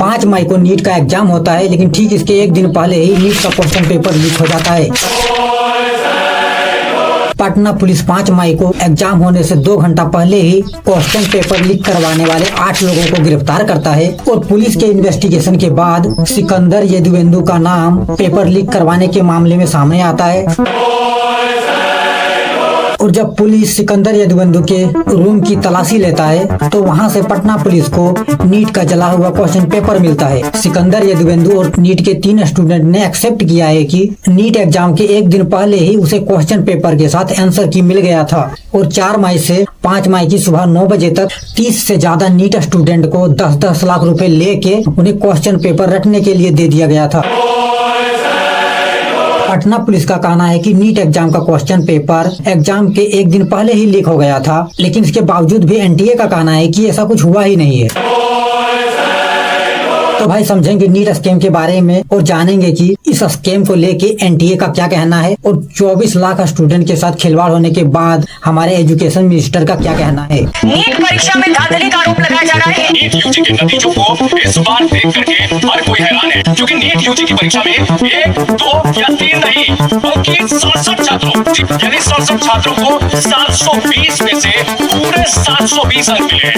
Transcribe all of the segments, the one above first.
5 मई को नीट का एग्जाम होता है, लेकिन ठीक इसके एक दिन पहले ही नीट का क्वेश्चन पेपर लीक हो जाता है। पटना पुलिस 5 मई को एग्जाम होने से 2 घंटा पहले ही क्वेश्चन पेपर लीक करवाने वाले 8 लोगों को गिरफ्तार करता है और पुलिस के इन्वेस्टिगेशन के बाद सिकंदर यदुवेंदु का नाम पेपर लीक करवाने के मामले में सामने आता है। और जब पुलिस सिकंदर यदुवेंदु के रूम की तलाशी लेता है तो वहां से पटना पुलिस को नीट का जला हुआ क्वेश्चन पेपर मिलता है। सिकंदर यदुवेंदु और नीट के 3 स्टूडेंट ने एक्सेप्ट किया है कि नीट एग्जाम के एक दिन पहले ही उसे क्वेश्चन पेपर के साथ आंसर की मिल गया था और 4 मई से 5 मई की सुबह 9 बजे तक 30 से ज्यादा नीट स्टूडेंट को 10-10 लाख रुपए लेके उन्हें क्वेश्चन पेपर रटने के लिए दे दिया गया था। पटना पुलिस का कहना है कि नीट एग्जाम का क्वेश्चन पेपर एग्जाम के एक दिन पहले ही लीक हो गया था, लेकिन इसके बावजूद भी एनटीए का कहना है कि ऐसा कुछ हुआ ही नहीं है। तो भाई समझेंगे नीट स्कैम के बारे में और जानेंगे कि इस स्कैम को लेके एनटीए का क्या कहना है और 24 लाख स्टूडेंट के साथ खिलवाड़ होने के बाद हमारे एजुकेशन मिनिस्टर का क्या कहना है। नीट परीक्षा में धांधली का आरोप लगाया जा रहा है। नीट यूजी के नतीजों को इस बार देख करके हर कोई हैरान है, क्योंकि नीट यूजी की परीक्षा में 1, 2 या 3 नहीं बल्कि 67 छात्रों यानी 67 छात्रों को 720 में से पूरे 720 अंक मिले।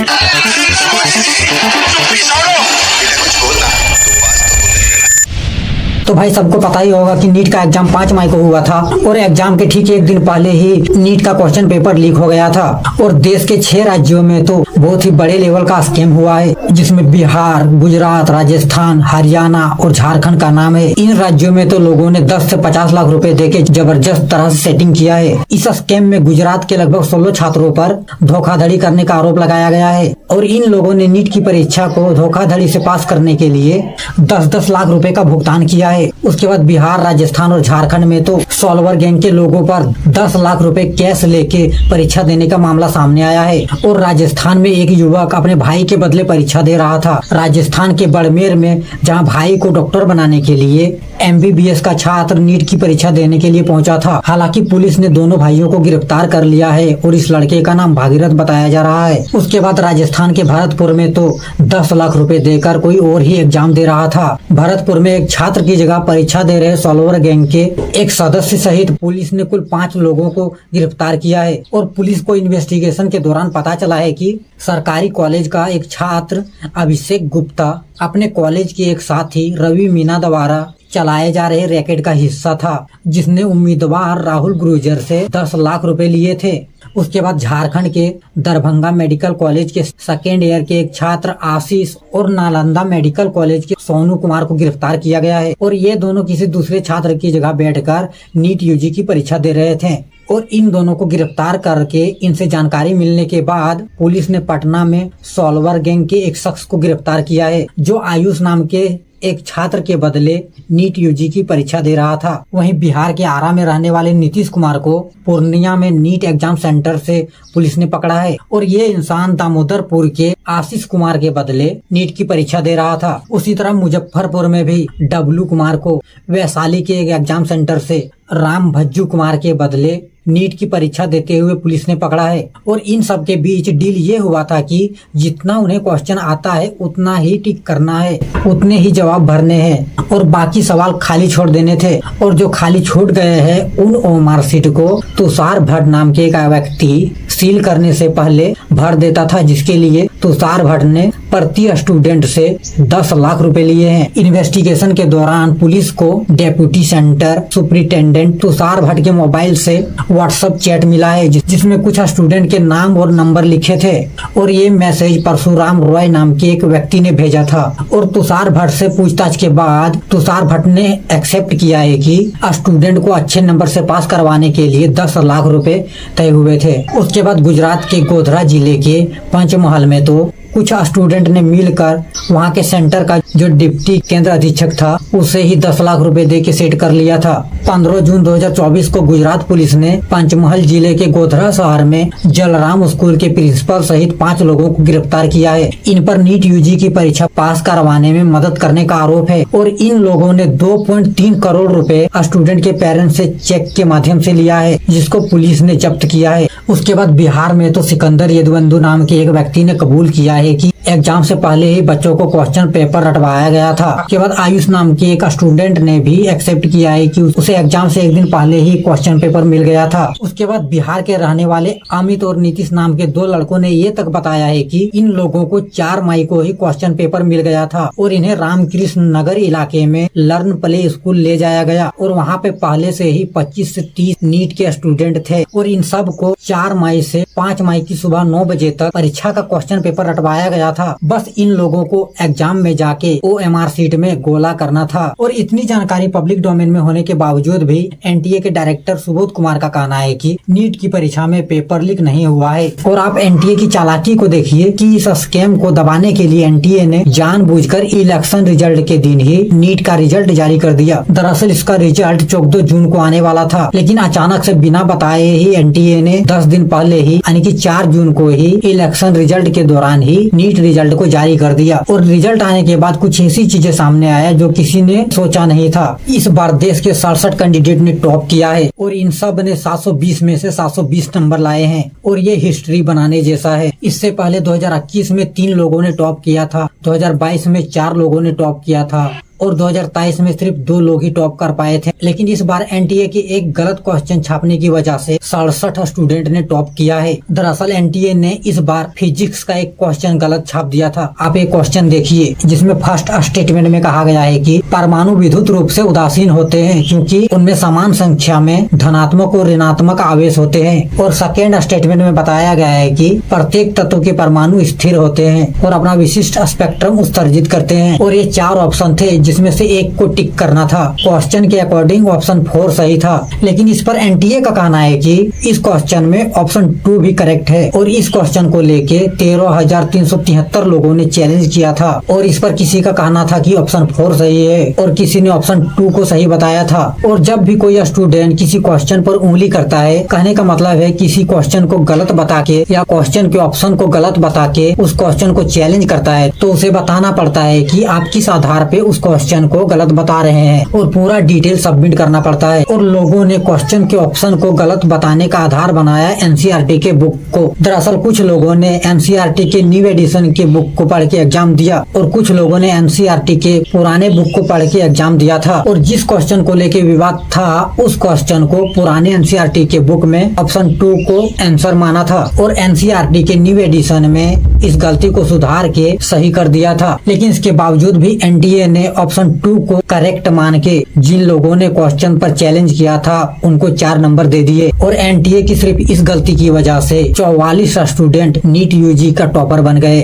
तो भाई सबको पता ही होगा कि नीट का एग्जाम 5 मई को हुआ था और एग्जाम के ठीक एक दिन पहले ही नीट का क्वेश्चन पेपर लीक हो गया था और देश के 6 राज्यों में तो बहुत ही बड़े लेवल का स्कैम हुआ है, जिसमें बिहार, गुजरात, राजस्थान, हरियाणा और झारखंड का नाम है। इन राज्यों में तो लोगों ने 10 से 50 लाख रुपए देके जबरदस्त तरह से सेटिंग किया है। इस स्कैम में गुजरात के लगभग 16 छात्रों पर धोखाधड़ी करने का आरोप लगाया गया है और इन लोगों ने नीट की परीक्षा को धोखाधड़ी से पास करने के लिए 10-10 लाख रुपए का भुगतान किया है। उसके बाद बिहार, राजस्थान और झारखंड में तो सॉल्वर गैंग के लोगों पर 10 लाख रुपए कैश लेके परीक्षा देने का मामला सामने आया है और राजस्थान में एक युवक अपने भाई के बदले परीक्षा दे रहा था। राजस्थान के बाड़मेर में जहां भाई को डॉक्टर बनाने के लिए MBBS का छात्र नीट की परीक्षा देने के लिए पहुंचा था। हालांकि पुलिस ने दोनों भाइयों को गिरफ्तार कर लिया है और इस लड़के का नाम भागीरथ बताया जा रहा है। उसके बाद राजस्थान के भरतपुर में तो 10 लाख रुपए देकर कोई और ही एग्जाम दे रहा था। भरतपुर में एक छात्र की जगह परीक्षा दे रहे सॉल्वर गैंग के एक सदस्य सहित पुलिस ने कुल 5 लोगों को गिरफ्तार किया है और पुलिस को इन्वेस्टिगेशन के दौरान पता चला है कि सरकारी कॉलेज का एक छात्र अभिषेक गुप्ता अपने कॉलेज के एक साथी रवि मीना द्वारा चलाए जा रहे रैकेट का हिस्सा था, जिसने उम्मीदवार राहुल गुर्जर से 10 लाख रुपए लिए थे। उसके बाद झारखंड के दरभंगा मेडिकल कॉलेज के 2nd ईयर के एक छात्र आशीष और नालंदा मेडिकल कॉलेज के सोनू कुमार को गिरफ्तार किया गया है और ये दोनों किसी दूसरे छात्र की जगह बैठकर नीट यूजी की परीक्षा दे रहे थे और इन दोनों को गिरफ्तार करके इनसे जानकारी मिलने के बाद पुलिस ने पटना में सॉल्वर गैंग के एक शख्स को गिरफ्तार किया है, जो आयुष नाम के एक छात्र के बदले नीट यूजी की परीक्षा दे रहा था। वहीं बिहार के आरा में रहने वाले नीतीश कुमार को पूर्णिया में नीट एग्जाम सेंटर से पुलिस ने पकड़ा है और ये इंसान दामोदरपुर के आशीष कुमार के बदले नीट की परीक्षा दे रहा था। उसी तरह मुजफ्फरपुर में भी डब्लू कुमार को वैशाली के एक एग्जाम सेंटर से राम भज्जू कुमार के बदले नीट की परीक्षा देते हुए पुलिस ने पकड़ा है और इन सब के बीच डील ये हुआ था कि जितना उन्हें क्वेश्चन आता है उतना ही टिक करना है, उतने ही जवाब भरने हैं और बाकी सवाल खाली छोड़ देने थे। और जो खाली छूट गए हैं उन ओमआर सीट को तुषार भट्ट नाम के एक व्यक्ति सील करने से पहले भर देता था, जिसके लिए तुषार भट्ट ने प्रति स्टूडेंट से 10 लाख रुपए लिए हैं। इन्वेस्टिगेशन के दौरान पुलिस को deputy centre superintendent Tushar Bhatt के मोबाइल से व्हाट्सएप चैट मिला है, जिसमें कुछ स्टूडेंट के नाम और नंबर लिखे थे और ये मैसेज परशुराम रॉय नाम के एक व्यक्ति ने भेजा था। और तुषार भट्ट से पूछताछ के बाद तुषार भट्ट ने एक्सेप्ट किया है कि स्टूडेंट को अच्छे नंबर से पास करवाने के लिए 10 लाख रुपए तय हुए थे। उसके बाद गुजरात के गोधरा जिले के पंचमहल में तो कुछ स्टूडेंट ने मिलकर वहां के सेंटर का जो डिप्टी केंद्र अधीक्षक था उसे ही 10 लाख रुपए दे के सेट कर लिया था। 15 जून 2024 को गुजरात पुलिस ने पंचमहल जिले के गोधरा शहर में जलराम स्कूल के प्रिंसिपल सहित 5 लोगों को गिरफ्तार किया है। इन पर नीट यूजी की परीक्षा पास करवाने में मदद करने का आरोप है और इन लोगों ने 2.3 करोड़ रुपए स्टूडेंट के पेरेंट्स से चेक के माध्यम से लिया है, जिसको पुलिस ने जब्त किया है। उसके बाद बिहार में तो सिकंदर यदुवेंदु नाम के एक व्यक्ति ने कबूल किया है कि एग्जाम से पहले ही बच्चों को क्वेश्चन पेपर रटवाया गया था। उसके बाद आयुष नाम के एक स्टूडेंट ने भी एक्सेप्ट किया है कि उसे एग्जाम से एक दिन पहले ही क्वेश्चन पेपर मिल गया था। उसके बाद बिहार के रहने वाले अमित और नीतीश नाम के 2 लड़कों ने ये तक बताया है कि इन लोगों को 4 मई को ही क्वेश्चन पेपर मिल गया था और इन्हें रामकृष्ण नगर इलाके में लर्न प्ले स्कूल ले जाया गया और वहाँ पे पहले से ही 25 से 30 नीट के स्टूडेंट थे और इन सब को 4 मई से 5 मई की सुबह 9 बजे तक परीक्षा का क्वेश्चन पेपर रटवाया गया था। बस इन लोगों को एग्जाम में जाके OMR सीट में गोला करना था। और इतनी जानकारी पब्लिक डोमेन में होने के बावजूद भी एनटीए के डायरेक्टर सुबोध कुमार का कहना है कि नीट की परीक्षा में पेपर लीक नहीं हुआ है। और आप एनटीए की चालाकी को देखिए कि इस स्कैम को दबाने के लिए एनटीए ने जानबूझकर इलेक्शन रिजल्ट के दिन ही नीट का रिजल्ट जारी कर दिया। दरअसल इसका रिजल्ट 14 जून को आने वाला था, लेकिन अचानक से बिना बताए ही एनटीए ने 10 दिन पहले ही यानी कि 4 जून को ही इलेक्शन रिजल्ट के दौरान ही नीट रिजल्ट को जारी कर दिया। और रिजल्ट आने के बाद कुछ ऐसी चीजें सामने आया जो किसी ने सोचा नहीं था। इस बार देश के 67 कैंडिडेट ने टॉप किया है और इन सब ने 720 में से 720 नंबर लाए हैं और ये हिस्ट्री बनाने जैसा है। इससे पहले 2021 में 3 लोगों ने टॉप किया था, 2022 में 4 लोगों ने टॉप किया था और 2023 में सिर्फ 2 लोग ही टॉप कर पाए थे। लेकिन इस बार एनटीए के एक गलत क्वेश्चन छापने की वजह से 67 स्टूडेंट ने टॉप किया है। दरअसल एनटीए ने इस बार फिजिक्स का एक क्वेश्चन गलत छाप दिया था। आप एक क्वेश्चन देखिए जिसमें फर्स्ट स्टेटमेंट में कहा गया है कि परमाणु विद्युत रूप से उदासीन होते हैं क्योंकि उनमें समान संख्या में धनात्मक और ऋणात्मक आवेश होते हैं। और सेकेंड स्टेटमेंट में बताया गया है कि प्रत्येक तत्व के परमाणु स्थिर होते हैं और अपना विशिष्ट स्पेक्ट्रम उत्सर्जित करते हैं। और ये 4 ऑप्शन थे जिसमें से एक को टिक करना था। क्वेश्चन के अकॉर्डिंग ऑप्शन 4 सही था, लेकिन इस पर एनटीए का कहना है कि इस क्वेश्चन में ऑप्शन 2 भी करेक्ट है। और इस क्वेश्चन को लेके 13,373 लोगों ने चैलेंज किया था और इस पर किसी का कहना था कि ऑप्शन 4 सही है और किसी ने ऑप्शन 2 को सही बताया था। और जब भी कोई स्टूडेंट किसी क्वेश्चन पर उंगली करता है, कहने का मतलब है किसी क्वेश्चन को गलत बता के या क्वेश्चन के ऑप्शन को गलत बता के उस क्वेश्चन को चैलेंज करता है, तो उसे बताना पड़ता है कि आप किस आधार पे उस क्वेश्चन को गलत बता रहे हैं और पूरा डिटेल सबमिट करना पड़ता है। और लोगों ने क्वेश्चन के ऑप्शन को गलत बताने का आधार बनाया एनसीईआरटी के बुक को। दरअसल कुछ लोगों ने एनसीईआरटी के न्यू एडिशन के बुक को पढ़ के एग्जाम दिया और कुछ लोगों ने एनसीईआरटी के पुराने बुक को पढ़ के एग्जाम दिया था। और जिस क्वेश्चन को लेके विवाद था उस क्वेश्चन को पुराने एनसीईआरटी के बुक में ऑप्शन 2 को आंसर माना था और एनसीईआरटी के न्यू एडिशन में इस गलती को सुधार के सही कर दिया था। लेकिन इसके बावजूद भी एनटीए ने ऑप्शन 2 को करेक्ट मान के जिन लोगों ने क्वेश्चन पर चैलेंज किया था उनको 4 नंबर दे दिए। और एनटीए की सिर्फ इस गलती की वजह से 44 स्टूडेंट नीट यूजी का टॉपर बन गए।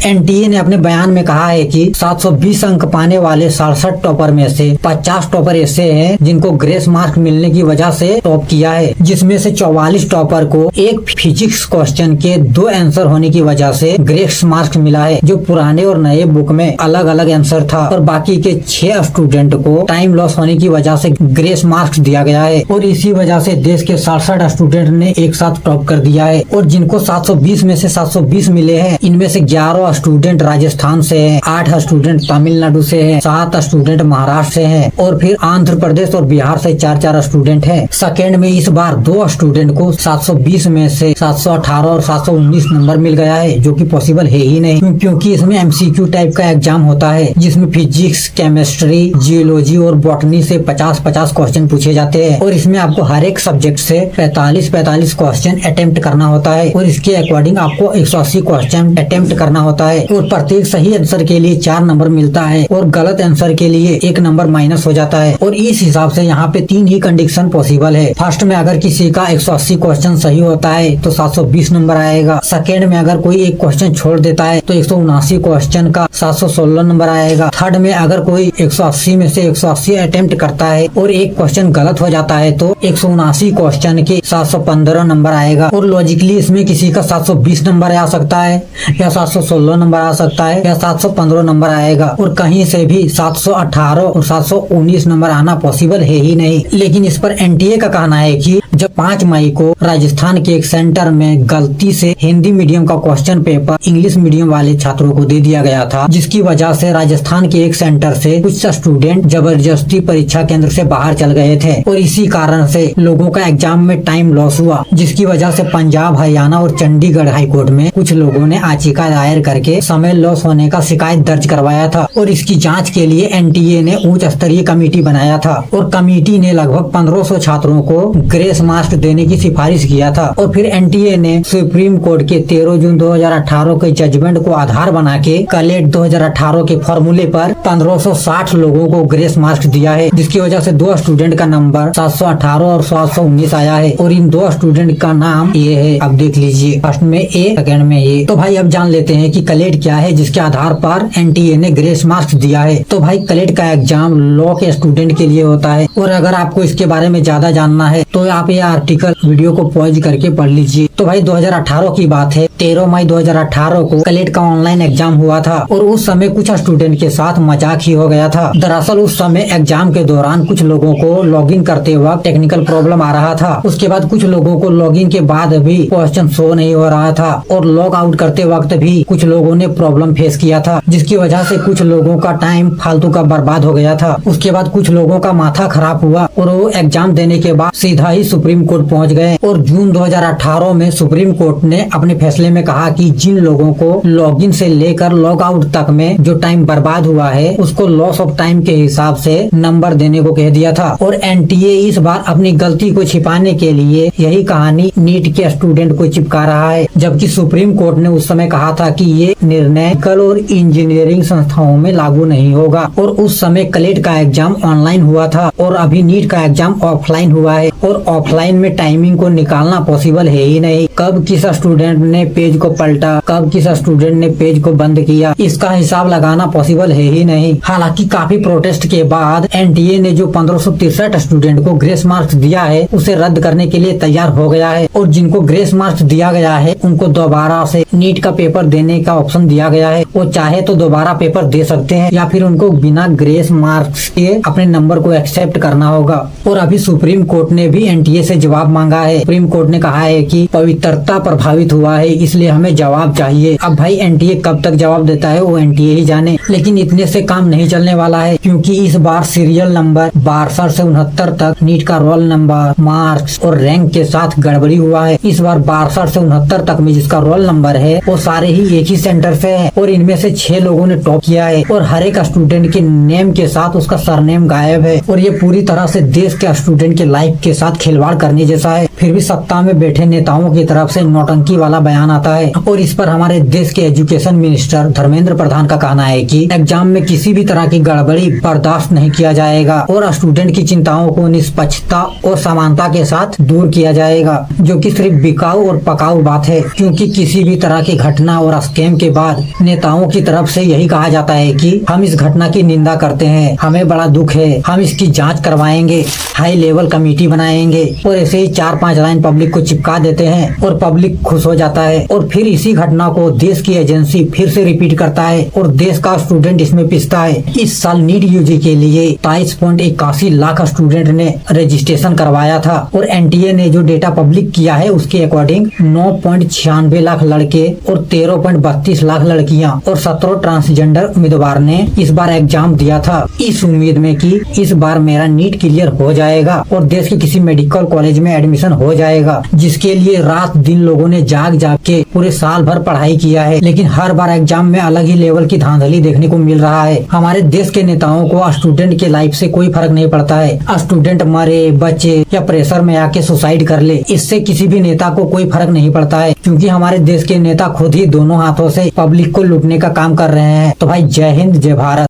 एनटीए ने अपने बयान में कहा है कि 720 अंक पाने वाले 67 टॉपर में से 50 टॉपर ऐसे हैं जिनको ग्रेस मार्क मिलने की वजह से टॉप किया है, जिसमें से 44 टॉपर को एक फिजिक्स क्वेश्चन के 2 आंसर होने की वजह से ग्रेस मार्क्स मिला है, जो पुराने और नए बुक में अलग अलग आंसर था। और बाकी के 6 स्टूडेंट को टाइम लॉस होने की वजह से ग्रेस मार्क्स दिया गया है। और इसी वजह से देश के 67 स्टूडेंट ने एक साथ टॉप कर दिया है। और जिनको 720 में से 720 मिले हैं, इनमें से 11 स्टूडेंट राजस्थान से हैं, 8 स्टूडेंट तमिलनाडु से हैं, 7 स्टूडेंट महाराष्ट्र से हैं और फिर आंध्र प्रदेश और बिहार से 4 स्टूडेंट हैं। सेकेंड में इस बार 2 स्टूडेंट को 720 में से 718 और 719 नंबर मिल गया है, जो कि पॉसिबल है ही नहीं क्योंकि इसमें एमसीक्यू टाइप का एग्जाम होता है जिसमें फिजिक्स, केमिस्ट्री, जियोलॉजी और बॉटनी से 50-50 क्वेश्चन पूछे जाते हैं। और इसमें आपको हर एक सब्जेक्ट से 45-45 क्वेश्चन अटेम्प्ट करना होता है और इसके अकॉर्डिंग आपको 180 क्वेश्चन अटेम्प्ट करना होता है। और प्रत्येक सही आंसर के लिए 4 नंबर मिलता है और गलत आंसर के लिए 1 नंबर माइनस हो जाता है। और इस हिसाब से यहाँ पे 3 ही कंडीशन पॉसिबल है। फर्स्ट में अगर किसी का 180 क्वेश्चन सही होता है तो 720 नंबर आएगा। सेकेंड में अगर कोई एक क्वेश्चन छोड़ देता है तो 179 क्वेश्चन का 716 नंबर आएगा। थर्ड में अगर कोई 180 में से 180 अटेम्प्ट करता है और एक क्वेश्चन गलत हो जाता है तो 179 क्वेश्चन के 715 नंबर आएगा। और लॉजिकली इसमें किसी का 720 नंबर आ सकता है या 716 नंबर आ सकता है या 715 नंबर आएगा और कहीं से भी 718 और 719 नंबर आना पॉसिबल है ही नहीं। लेकिन इस पर एनटीए का कहना है कि जब 5 मई को राजस्थान के एक सेंटर में गलती से हिंदी मीडियम का क्वेश्चन पेपर इंग्लिश मीडियम वाले छात्रों को दे दिया गया था, जिसकी वजह से राजस्थान के एक सेंटर से कुछ स्टूडेंट जबरदस्ती परीक्षा केंद्र से बाहर चल गए थे और इसी कारण से लोगों का एग्जाम में टाइम लॉस हुआ, जिसकी वजह से पंजाब, हरियाणा और चंडीगढ़ हाईकोर्ट में कुछ लोगों ने याचिका दायर करके समय लॉस होने का शिकायत दर्ज करवाया था और इसकी जांच के लिए एनटीए ने उच्च स्तरीय कमेटी बनाया था और कमेटी ने लगभग 1500 छात्रों को ग्रेस मार्क्स देने की सिफारिश किया था और फिर एनटीए ने सुप्रीम कोर्ट के 13 जून 2018 के जजमेंट को आधार बना के कलेट 2018 के फॉर्मूले पर 1560 लोगों को ग्रेस मार्क्स दिया है, जिसकी वजह से 2 स्टूडेंट का नंबर 718 और 719 आया है और इन 2 स्टूडेंट का नाम ये है, अब देख लीजिए, फर्स्ट में ए, सेकंड में ए। तो भाई अब जान लेते हैं कि कलेट क्या है जिसके आधार पर एनटीए ने ग्रेस मार्क्स दिया है। तो भाई कलेट का एग्जाम लॉ के स्टूडेंट के लिए होता है और अगर आपको इसके बारे में ज्यादा जानना है तो आप ये आर्टिकल वीडियो को पॉज करके पढ़ लीजिए। तो भाई 2018 की बात है, 13 मई 2018 को कलेट का ऑनलाइन एग्जाम हुआ था और उस समय कुछ स्टूडेंट के साथ मजाक ही हो गया था। दरअसल उस समय एग्जाम के दौरान कुछ लोगों को लॉगिन करते वक्त टेक्निकल प्रॉब्लम आ रहा था। उसके बाद कुछ लोगों को लॉगिन के बाद भी क्वेश्चन शो नहीं हो रहा था और लॉग आउट करते वक्त भी कुछ लोगों ने प्रॉब्लम फेस किया था, जिसकी वजह से कुछ लोगों का टाइम फालतू का बर्बाद हो गया था। उसके बाद कुछ लोगों का माथा खराब हुआ और वो एग्जाम देने के बाद सीधा ही सुप्रीम कोर्ट पहुंच गए और जून 2018 में सुप्रीम कोर्ट ने अपने फैसले में कहा कि जिन लोगों को लॉगिन से लेकर लॉग आउट तक में जो टाइम बर्बाद हुआ है उसको लॉस ऑफ टाइम के हिसाब से नंबर देने को कह दिया था। और एनटीए इस बार अपनी गलती को छिपाने के लिए यही कहानी नीट के स्टूडेंट को चिपका रहा है, जबकि सुप्रीम कोर्ट ने उस समय कहा था कि ये निर्णय कल और इंजीनियरिंग संस्थाओं में लागू नहीं होगा और उस समय कलेट का एग्जाम ऑनलाइन हुआ था और अभी नीट का एग्जाम ऑफलाइन हुआ है और ऑफलाइन में टाइमिंग को निकालना पॉसिबल है ही नहीं। कब किस स्टूडेंट ने पेज को पलटा, कब किस स्टूडेंट ने पेज को बंद किया, इसका हिसाब लगाना पॉसिबल है ही नहीं। हालांकि काफी प्रोटेस्ट के बाद एनटीए ने जो 1563 स्टूडेंट को ग्रेस मार्क्स दिया है उसे रद्द करने के लिए तैयार हो गया है और जिनको ग्रेस मार्क्स दिया गया है उनको दोबारा से नीट का पेपर देने का ऑप्शन दिया गया है। वो चाहे तो दोबारा पेपर दे सकते हैं या फिर उनको बिना ग्रेस मार्क्स के अपने नंबर को एक्सेप्ट करना होगा। और अभी सुप्रीम कोर्ट ने भी एनटीए से जवाब मांगा है। सुप्रीम कोर्ट ने कहा है कि पवित्रता प्रभावित हुआ है, इसलिए हमें जवाब चाहिए। अब भाई एनटीए कब तक जवाब देता है वो एनटीए ही जाने, लेकिन इतने से काम नहीं चलने वाला है क्योंकि इस बार सीरियल नंबर 62 से 69 तक नीट का रोल नंबर, मार्क्स और रैंक के साथ गड़बड़ी हुआ है। इस बार 62 से 69 तक में जिसका रोल नंबर है वो सारे ही एक ही सेंटर से है और इनमें से 6 लोगों ने टॉप किया है और हर एक स्टूडेंट के नेम के साथ उसका सरनेम गायब है और ये पूरी तरह से देश के स्टूडेंट के लाइफ के साथ खिलवाड़ करने जैसा है। फिर भी सत्ता में बैठे नेताओं की तरफ से नौटंकी वाला बयान आता है और इस पर हमारे देश के एजुकेशन मिनिस्टर धर्मेंद्र प्रधान का कहना है कि एग्जाम में किसी भी तरह की गड़बड़ी बर्दाश्त नहीं किया जाएगा और स्टूडेंट की चिंताओं को निष्पक्षता और समानता के साथ दूर किया जाएगा, जो कि सिर्फ बिकाऊ और पकाऊ बात है क्योंकि किसी भी तरह की घटना और स्कैम के बाद नेताओं की तरफ से यही कहा जाता है कि हम इस घटना की निंदा करते हैं, हमें बड़ा दुख है, हम इसकी जांच करवाएंगे, हाई लेवल कमेटी बनाएंगे और ऐसे ही 4-5 लाइन पब्लिक को चिपका देते हैं और पब्लिक खुश हो जाता है और फिर इसी घटना को देश की एजेंसी फिर से रिपीट करता है और देश का स्टूडेंट इसमें पिसता है। इस साल नीट यूजी के लिए 23.81 लाख स्टूडेंट ने रजिस्ट्रेशन करवाया था और एनटीए ने जो डेटा पब्लिक किया है उसके अकॉर्डिंग 9.96 लाख लड़के और 13.32 लाख लड़कियां और 17 ट्रांसजेंडर उम्मीदवार ने इस बार एग्जाम दिया था, इस उम्मीद में कि इस बार मेरा नीट क्लियर हो जाएगा और देश के किसी मेडिकल कॉलेज में एडमिशन हो जाएगा, जिसके लिए रात दिन लोगों ने जाग जाग के पूरे साल भर पढ़ाई किया है। लेकिन हर बार एग्जाम में अलग ही लेवल की धांधली देखने को मिल रहा है। हमारे देश के नेताओं को स्टूडेंट के लाइफ से कोई फर्क नहीं पड़ता है। स्टूडेंट मरे, बचे या प्रेशर में आके सुसाइड कर ले, इससे किसी भी नेता को कोई फर्क नहीं पड़ता है क्योंकि हमारे देश के नेता खुद ही दोनों हाथों से पब्लिक को लूटने का काम कर रहे हैं। तो भाई जय हिंद, जय भारत।